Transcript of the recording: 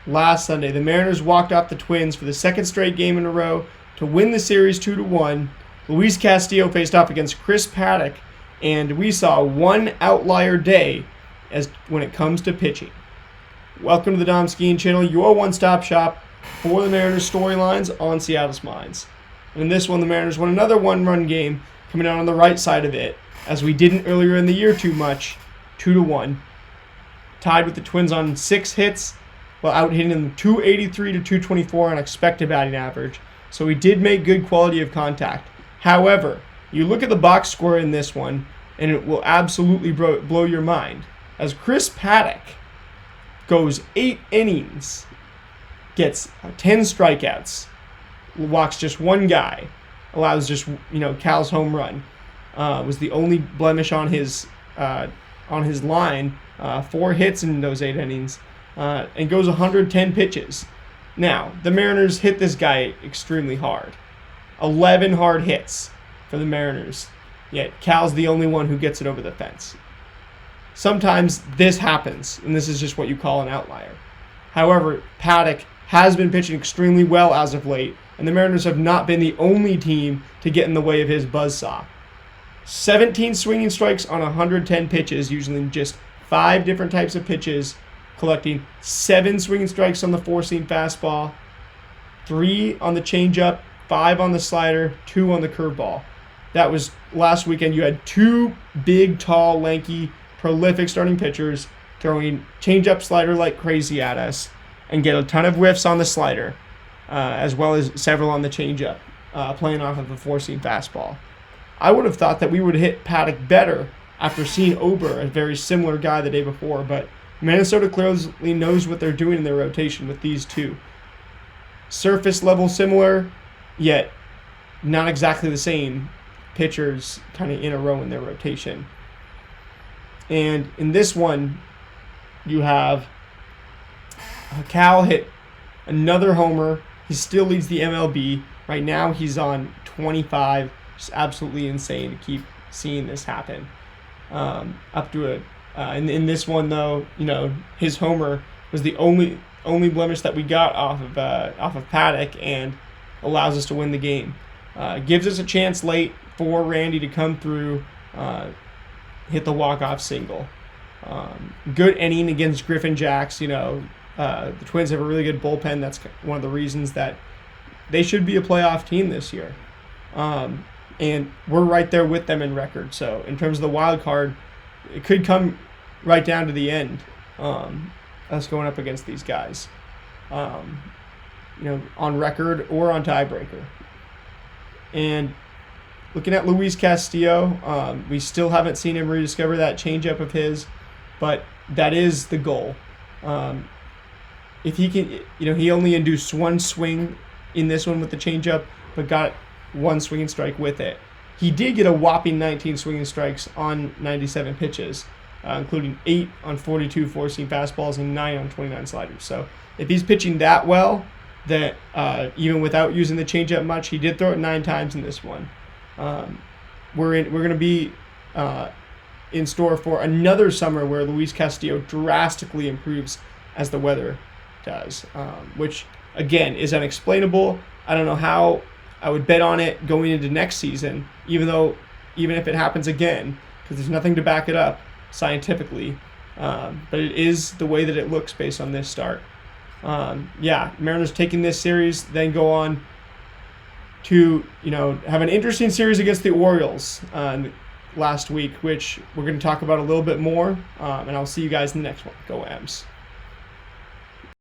last Sunday. The Mariners walked off the Twins for the second straight game in a row to win the series 2-1. Luis Castillo faced off against Chris Paddack, and we saw one outlier day as when it comes to pitching. Welcome to the Dom Skiing Channel, your one-stop shop for the Mariners storylines on Seattle's minds. And in this one, the Mariners won another one-run game, coming out on the right side of it, as we didn't earlier in the year too much, 2-1. Tied with the Twins on 6 hits, while out-hitting them 283 to 224 on expected batting average. So we did make good quality of contact. However, you look at the box score in this one, and it will absolutely blow your mind. As Chris Paddack goes 8 innings, gets 10 strikeouts, walks just one guy, allows just Cal's home run, was the only blemish on his line, 4 hits in those 8 innings, and goes 110 pitches. Now, the Mariners hit this guy extremely hard. 11 hard hits for the Mariners, yet Cal's the only one who gets it over the fence. Sometimes this happens, and this is just what you call an outlier. However, Paddack has been pitching extremely well as of late, and the Mariners have not been the only team to get in the way of his buzzsaw. 17 swinging strikes on 110 pitches, using just 5 different types of pitches, collecting 7 swinging strikes on the four-seam fastball, 3 on the changeup, 5 on the slider, 2 on the curveball. That was last weekend. You had 2 big, tall, lanky, prolific starting pitchers throwing changeup, slider like crazy at us, and get a ton of whiffs on the slider, as well as several on the changeup, playing off of a four-seam fastball. I would have thought that we would hit Paddack better after seeing Ober, a very similar guy, the day before, but Minnesota clearly knows what they're doing in their rotation with these two. Surface level similar, yet not exactly the same pitchers kind of in a row in their rotation. And in this one, you have Cal hit another homer. He still leads the MLB. Right now he's on 25. Just absolutely insane to keep seeing this happen. Up to in this one though, his homer was the only blemish that we got off of Paddack, and allows us to win the game. Gives us a chance late for Randy to come through, hit the walk-off single. Good inning against Griffin Jacks. The Twins have a really good bullpen. That's one of the reasons that they should be a playoff team this year. And we're right there with them in record. So in terms of the wild card, it could come right down to the end, us going up against these guys, on record or on tiebreaker. And looking at Luis Castillo, we still haven't seen him rediscover that changeup of his, but that is the goal. If he can, he only induced 1 swing in this one with the changeup, but got 1 swinging strike with it. He did get a whopping 19 swinging strikes on 97 pitches, including 8 on 42 four-seam fastballs and 9 on 29 sliders. So if he's pitching that well, that even without using the changeup much, he did throw it 9 times in this one. We're going to be in store for another summer where Luis Castillo drastically improves as the weather does, which again is unexplainable. I don't know how I would bet on it going into next season, even if it happens again, because there's nothing to back it up scientifically. But it is the way that it looks based on this start. Mariners taking this series, then go on to have an interesting series against the Orioles last week, which we're going to talk about a little bit more. And I'll see you guys in the next one. Go M's.